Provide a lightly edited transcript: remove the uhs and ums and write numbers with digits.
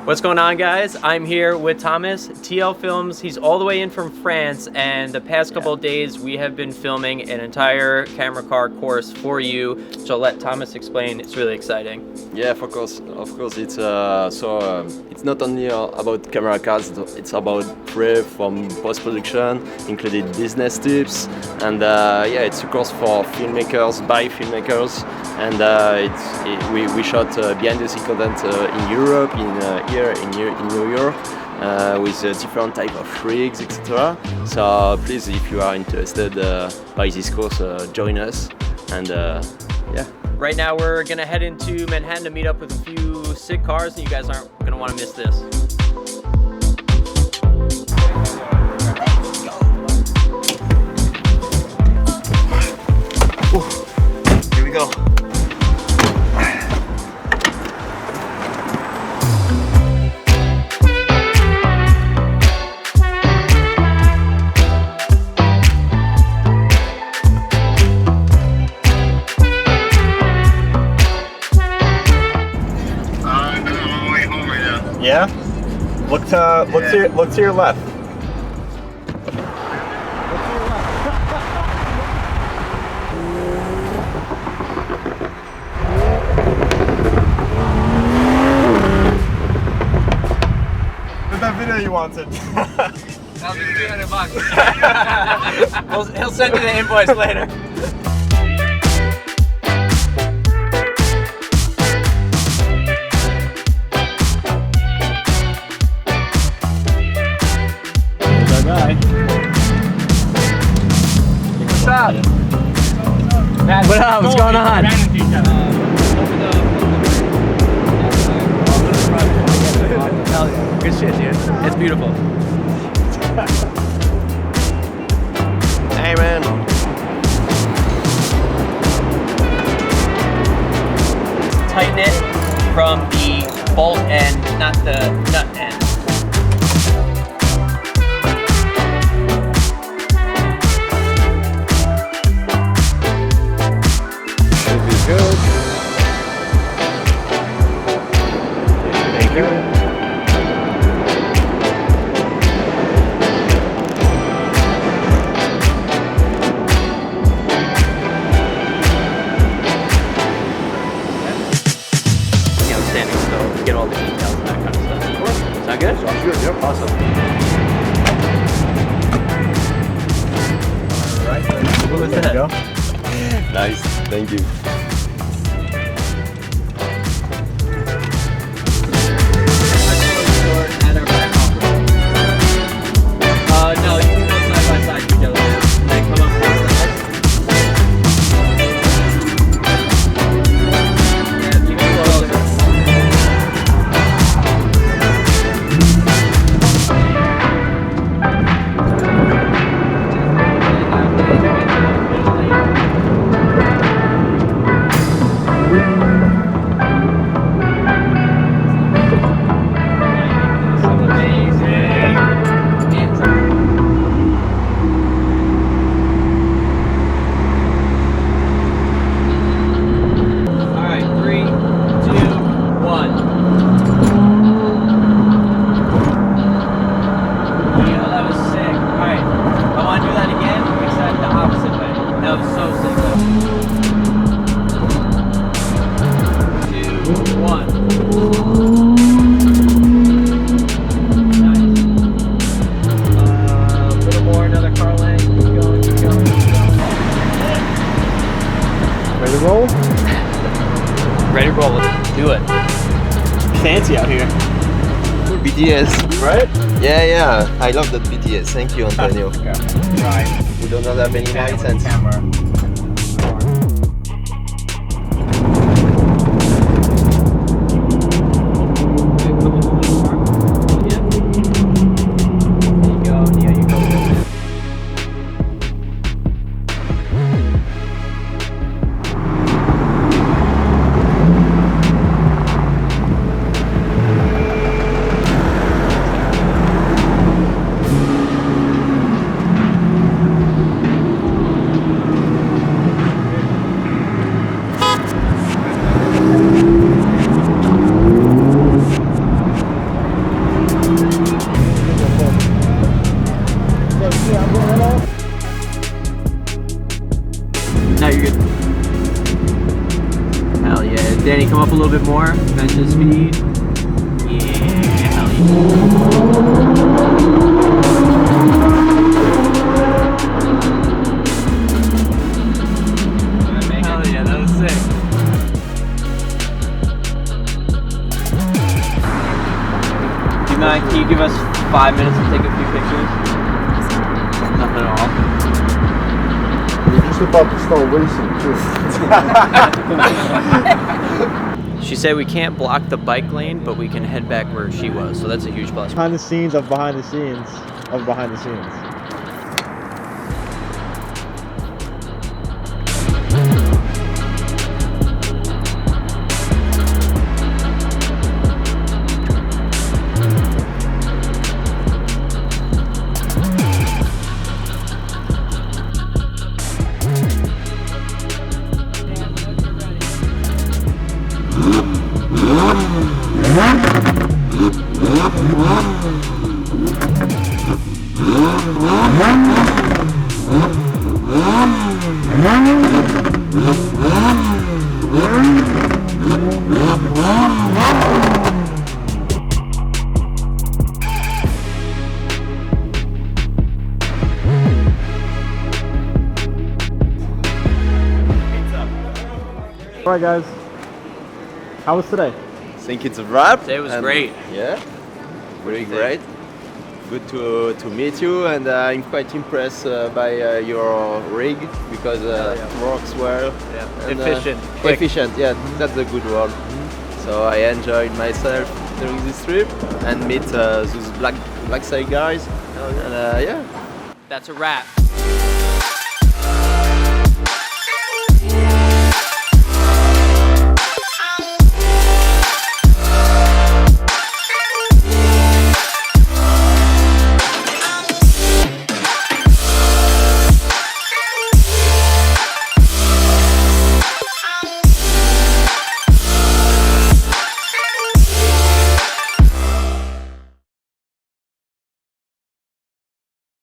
What's going on, guys? I'm here with Thomas, TL Films. He's all the way in from France, and the past couple of days we have been filming an entire camera car course for you. So I'll let Thomas explain. It's really exciting. Yeah, of course. It's it's not only about camera cars. It's about prep from post-production, including business tips, and it's a course for filmmakers by filmmakers. And we shot behind-the-scenes content in Europe, here in New York, with different type of rigs, etc. So please, if you are interested by this course, join us. And yeah. Right now we're gonna head into Manhattan to meet up with a few sick cars, and you guys aren't gonna want to miss this. Here we go. Yeah? Look to your left. Where's that video you wanted? That'll be $300. He'll send you the invoice later. What's up? What up? What's going on? Good shit, dude. It's beautiful. Hey, man. Tighten it from the bolt end, not the nut end. Good. Thank you. I'm standing still to get all the details and that kind of stuff. Sound good? Sounds good, yep, awesome. Alright, What was that? go. Nice. Thank you. No, you can go side by side together and then come up to the side. Yeah, you can go over. Ready to roll? Ready to roll, let's do it. Fancy out here. BTS. Right? Yeah. I love that BTS. Thank you, Antonio. Right. We don't have that many nights and camera. you're good. Hell yeah. Danny, come up a little bit more. Vent to speed. Yeah, hell yeah. Hell yeah, that was sick. Can you give us 5 minutes to take a few pictures? Nothing at all. You're just about to start racing too. She said we can't block the bike lane, but we can head back where she was, so that's a huge plus. Behind the scenes of behind the scenes of behind the scenes. All right, guys. How was today? I think it's a wrap. Today was and great. Yeah, really great. Good to meet you, and I'm quite impressed by your rig because it works well. Yeah. And, Efficient. Quick. Efficient, yeah, that's a good word. So I enjoyed myself during this trip and meet those black side guys. And yeah. That's a wrap.